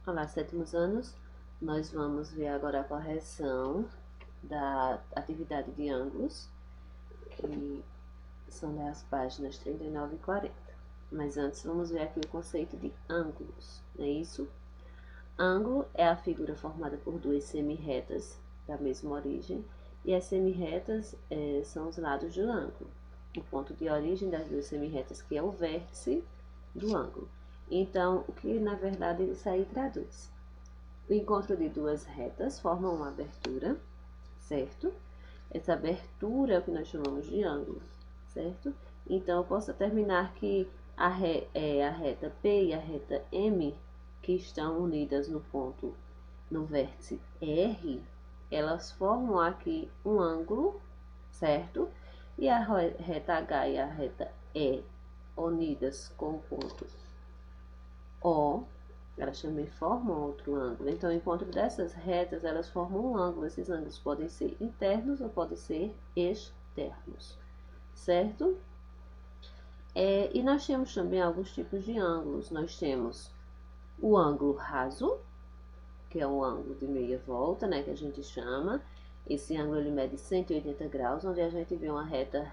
Olá, sétimos anos. Nós vamos ver agora a correção da atividade de ângulos, que são as páginas 39 e 40. Mas antes vamos ver aqui o conceito de ângulos, não é isso? Ângulo é a figura formada por duas semi-retas da mesma origem, e as semi-retas são os lados do ângulo. O ponto de origem das duas semi-retas, que é o vértice do ângulo. Então, o que na verdade isso aí traduz? O encontro de duas retas forma uma abertura, certo? Essa abertura é o que nós chamamos de ângulo, certo? Então, eu posso determinar que a reta P e a reta M, que estão unidas no vértice R, elas formam aqui um ângulo, certo? E a reta H e a reta E, unidas com o ponto O, elas também formam outro ângulo. Então, o encontro dessas retas, elas formam um ângulo. Esses ângulos podem ser internos ou podem ser externos, certo? E nós temos também alguns tipos de ângulos. Nós temos o ângulo raso, que é o ângulo de meia volta, né, que a gente chama. Esse ângulo ele mede 180 graus, onde a gente vê uma reta,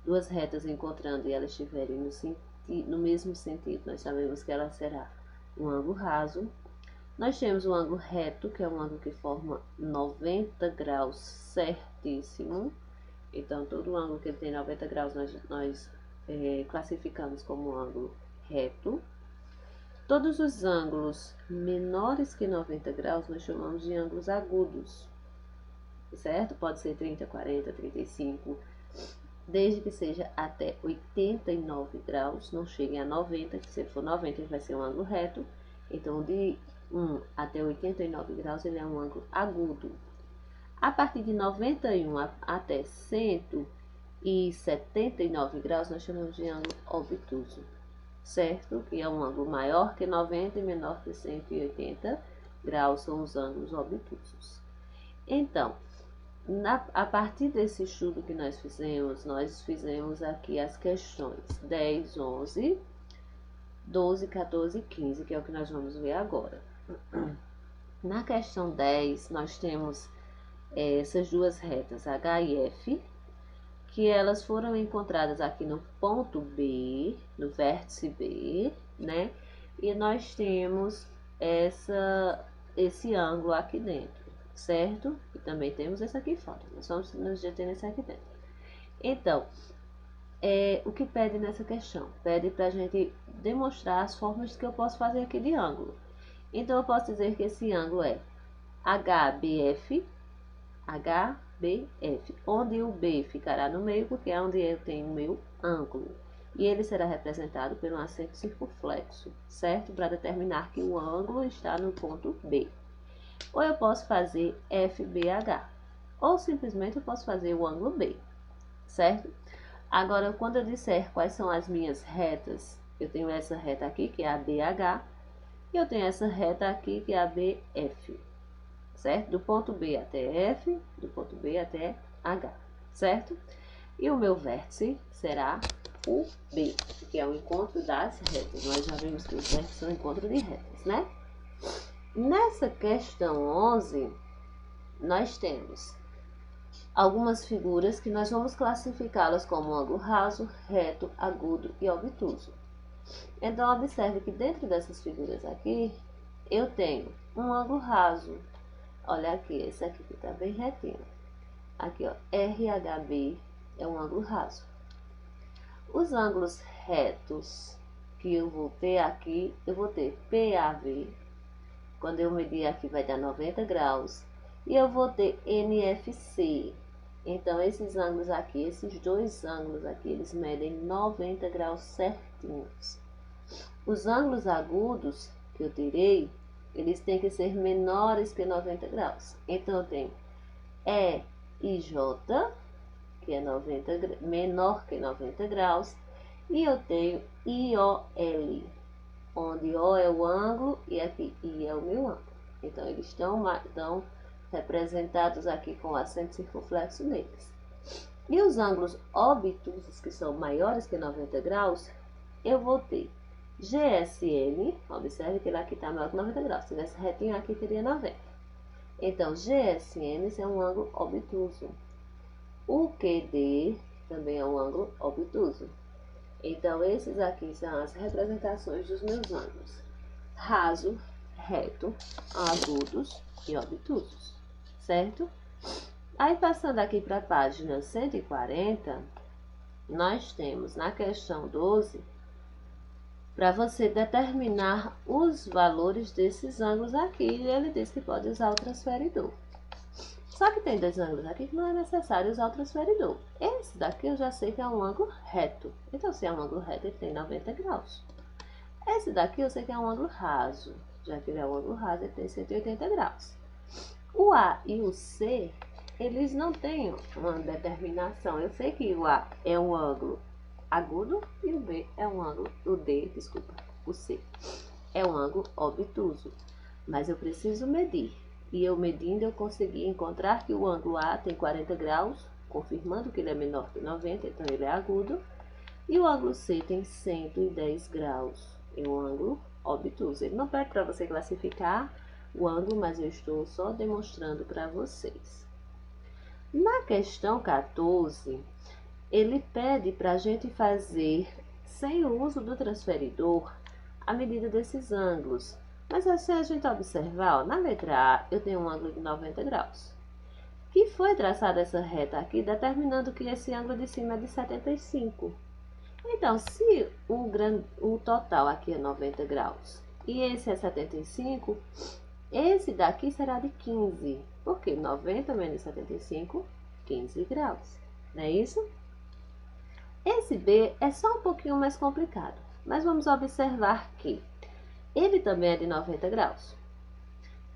duas retas encontrando e elas estiverem no mesmo sentido, nós sabemos que ela será um ângulo raso. Nós temos o ângulo reto, que é um ângulo que forma 90 graus certíssimo. Então, todo ângulo que ele tem 90 graus, nós classificamos como ângulo reto. Todos os ângulos menores que 90 graus, nós chamamos de ângulos agudos, certo? Pode ser 30, 40, 35, desde que seja até 89 graus, não chegue a 90, que se for 90 ele vai ser um ângulo reto. Então, de 1 até 89 graus ele é um ângulo agudo. A partir de 91 até 179 graus, nós chamamos de ângulo obtuso, certo? Que é um ângulo maior que 90 e menor que 180 graus, são os ângulos obtusos. Então, a partir desse estudo que nós fizemos aqui as questões 10, 11, 12, 14 e 15, que é o que nós vamos ver agora. Na questão 10, nós temos essas duas retas H e F, que elas foram encontradas aqui no ponto B, no vértice B, né? E nós temos esse ângulo aqui dentro, certo? E também temos esse aqui fora. Nós vamos nos deter nesse aqui dentro. Então, o que pede nessa questão? Pede para a gente demonstrar as formas que eu posso fazer aqui de ângulo. Então, eu posso dizer que esse ângulo é HBF, onde o B ficará no meio, porque é onde eu tenho o meu ângulo. E ele será representado por um acento circunflexo, certo? Para determinar que o ângulo está no ponto B. Ou eu posso fazer FBH, ou simplesmente eu posso fazer o ângulo B, certo? Agora, quando eu disser quais são as minhas retas, eu tenho essa reta aqui, que é a BH, e eu tenho essa reta aqui, que é a BF, certo? Do ponto B até F, do ponto B até H, certo? E o meu vértice será o B, que é o encontro das retas. Nós já vimos que os vértices são o encontro de retas, né? Nessa questão 11, nós temos algumas figuras que nós vamos classificá-las como ângulo raso, reto, agudo e obtuso. Então, observe que dentro dessas figuras aqui, eu tenho um ângulo raso. Olha aqui, esse aqui que está bem retinho. Aqui, ó, RHB é um ângulo raso. Os ângulos retos que eu vou ter aqui, eu vou ter PAV. Quando eu medir aqui vai dar 90 graus. E eu vou ter NFC. Então, esses ângulos aqui, esses dois ângulos aqui, eles medem 90 graus certinhos. Os ângulos agudos que eu terei, eles têm que ser menores que 90 graus. Então, eu tenho EIJ, que é menor que 90 graus. E eu tenho IOL, onde O é o ângulo e aqui I é o meu ângulo. Então, eles estão representados aqui com o acento circunflexo neles. E os ângulos obtusos, que são maiores que 90 graus, eu vou ter GSN, observe que ele aqui está maior que 90 graus. Se tivesse retinho aqui, teria 90. Então, GSN é um ângulo obtuso. O QD também é um ângulo obtuso. Então, esses aqui são as representações dos meus ângulos: raso, reto, agudos e obtusos, certo? Aí, passando aqui para a página 140, nós temos na questão 12, para você determinar os valores desses ângulos aqui, ele diz que pode usar o transferidor. Só que tem dois ângulos aqui que não é necessário usar o transferidor. Esse daqui eu já sei que é um ângulo reto. Então, se é um ângulo reto, ele tem 90 graus. Esse daqui eu sei que é um ângulo raso. Já que ele é um ângulo raso, ele tem 180 graus. O A e o C, eles não têm uma determinação. Eu sei que o A é um ângulo agudo e o B é um ângulo, o C é um ângulo obtuso. Mas eu preciso medir. E eu medindo, eu consegui encontrar que o ângulo A tem 40 graus, confirmando que ele é menor que 90, então ele é agudo. E o ângulo C tem 110 graus, é um ângulo obtuso. Ele não pede para você classificar o ângulo, mas eu estou só demonstrando para vocês. Na questão 14, ele pede para a gente fazer, sem o uso do transferidor, a medida desses ângulos. Mas se a gente observar, ó, na letra A eu tenho um ângulo de 90 graus. Que foi traçada essa reta aqui, determinando que esse ângulo de cima é de 75. Então, se o total aqui é 90 graus e esse é 75, esse daqui será de 15. Porque 90 menos 75, 15 graus. Não é isso? Esse B é só um pouquinho mais complicado, mas vamos observar que ele também é de 90 graus.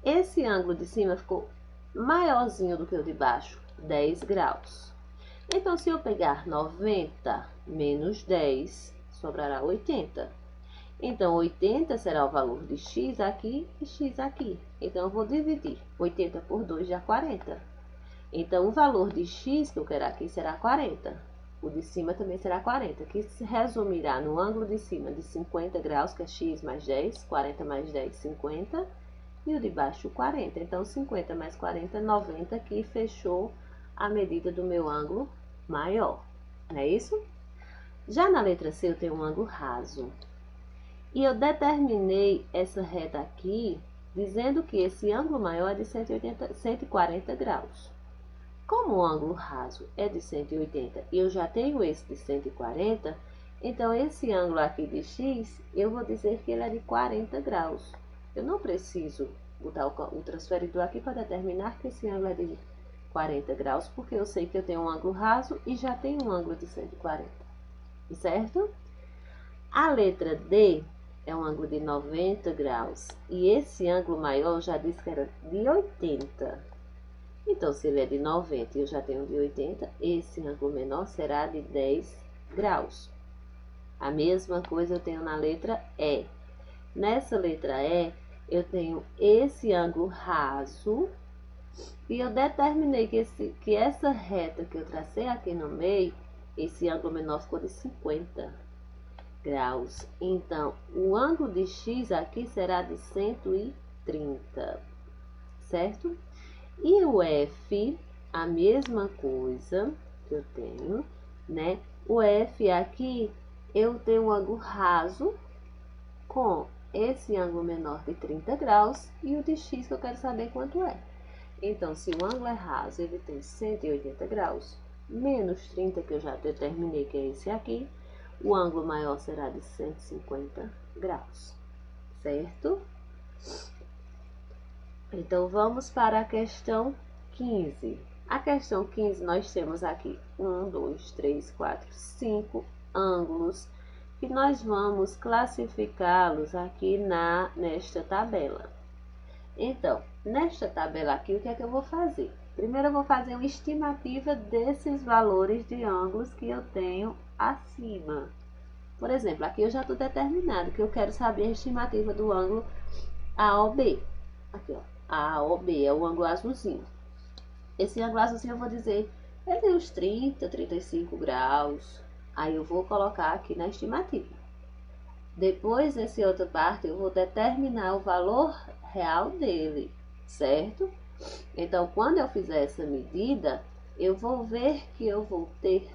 Esse ângulo de cima ficou maiorzinho do que o de baixo, 10 graus. Então, se eu pegar 90 menos 10, sobrará 80. Então, 80 será o valor de x aqui e x aqui. Então, eu vou dividir 80 por 2, dá 40. Então, o valor de x que eu quero aqui será 40. O de cima também será 40, que se resumirá no ângulo de cima de 50 graus, que é x mais 10, 40 mais 10, 50, e o de baixo 40. Então, 50 mais 40, 90, que fechou a medida do meu ângulo maior, não é isso? Já na letra C, eu tenho um ângulo raso. E eu determinei essa reta aqui, dizendo que esse ângulo maior é de 140 graus. Como o ângulo raso é de 180 e eu já tenho esse de 140, então esse ângulo aqui de x, eu vou dizer que ele é de 40 graus. Eu não preciso botar o transferidor aqui para determinar que esse ângulo é de 40 graus, porque eu sei que eu tenho um ângulo raso e já tenho um ângulo de 140, certo? A letra D é um ângulo de 90 graus e esse ângulo maior eu já disse que era de 80. Então, se ele é de 90 e eu já tenho de 80, esse ângulo menor será de 10 graus. A mesma coisa eu tenho na letra E. Nessa letra E, eu tenho esse ângulo raso e eu determinei que essa reta que eu tracei aqui no meio, esse ângulo menor ficou de 50 graus. Então, o ângulo de x aqui será de 130, certo? E o F, a mesma coisa que eu tenho, né? O F aqui, eu tenho um ângulo raso com esse ângulo menor de 30 graus e o de x que eu quero saber quanto é. Então, se o ângulo é raso, ele tem 180 graus, menos 30 que eu já determinei que é esse aqui, o ângulo maior será de 150 graus, certo? Então, vamos para a questão 15. A questão 15, nós temos aqui 1, 2, 3, 4, 5 ângulos que nós vamos classificá-los aqui nesta tabela. Então, nesta tabela aqui, o que é que eu vou fazer? Primeiro, eu vou fazer uma estimativa desses valores de ângulos que eu tenho acima. Por exemplo, aqui eu já estou determinado que eu quero saber a estimativa do ângulo AOB. Aqui, ó. AOB é o ângulo azulzinho. Esse ângulo azulzinho eu vou dizer, ele tem uns 30, 35 graus. Aí eu vou colocar aqui na estimativa. Depois, essa outra parte, eu vou determinar o valor real dele, certo? Então, quando eu fizer essa medida, eu vou ver que eu vou ter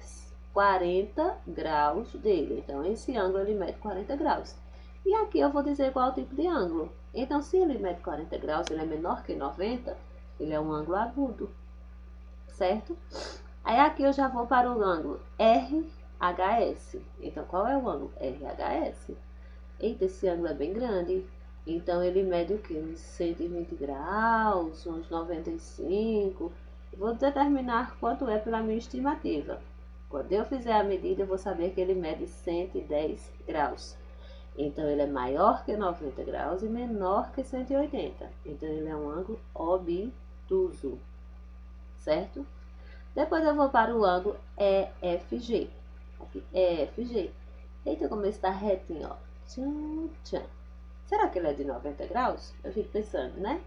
40 graus dele. Então, esse ângulo ele mede 40 graus. E aqui eu vou dizer qual é o tipo de ângulo. Então, se ele mede 40 graus, ele é menor que 90, ele é um ângulo agudo, certo? Aí aqui eu já vou para o ângulo RHS. Então, qual é o ângulo RHS? Eita, esse ângulo é bem grande. Então, ele mede o quê? Uns 120 graus, uns 95. Vou determinar quanto é pela minha estimativa. Quando eu fizer a medida, eu vou saber que ele mede 110 graus. Então, ele é maior que 90 graus e menor que 180. Então, ele é um ângulo obtuso, certo? Depois eu vou para o ângulo EFG. Aqui, EFG. Eita, como ele está retinho, ó. Tchan, tchan. Será que ele é de 90 graus? Eu fico pensando, né?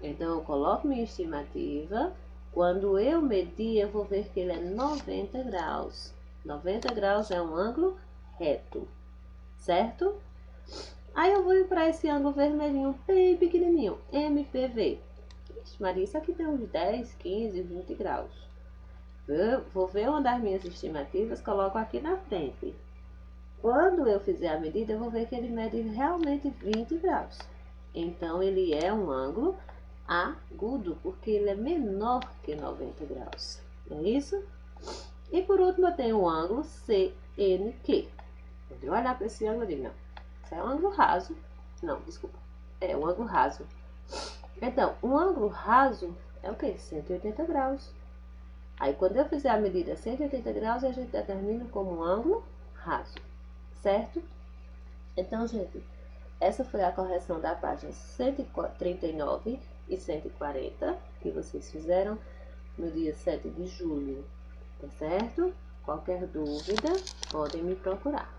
Então, eu coloco minha estimativa. Quando eu medir, eu vou ver que ele é 90 graus. 90 graus é um ângulo reto, certo? Aí eu vou para esse ângulo vermelhinho bem pequenininho, MPV. Ixi, Maria, isso aqui tem uns 10, 15, 20 graus. Eu vou ver uma das minhas estimativas, coloco aqui na frente. Quando eu fizer a medida, eu vou ver que ele mede realmente 20 graus. Então, ele é um ângulo agudo, porque ele é menor que 90 graus. Não é isso? E por último, eu tenho o ângulo CNQ. Quando eu olhar para esse ângulo, eu digo, não, isso é um ângulo raso. Não, desculpa. É um ângulo raso. Então, um ângulo raso é o quê? 180 graus. Aí, quando eu fizer a medida 180 graus, a gente determina como um ângulo raso, certo? Então, gente, essa foi a correção da página 139 e 140 que vocês fizeram no dia 7 de julho, tá certo? Qualquer dúvida, podem me procurar.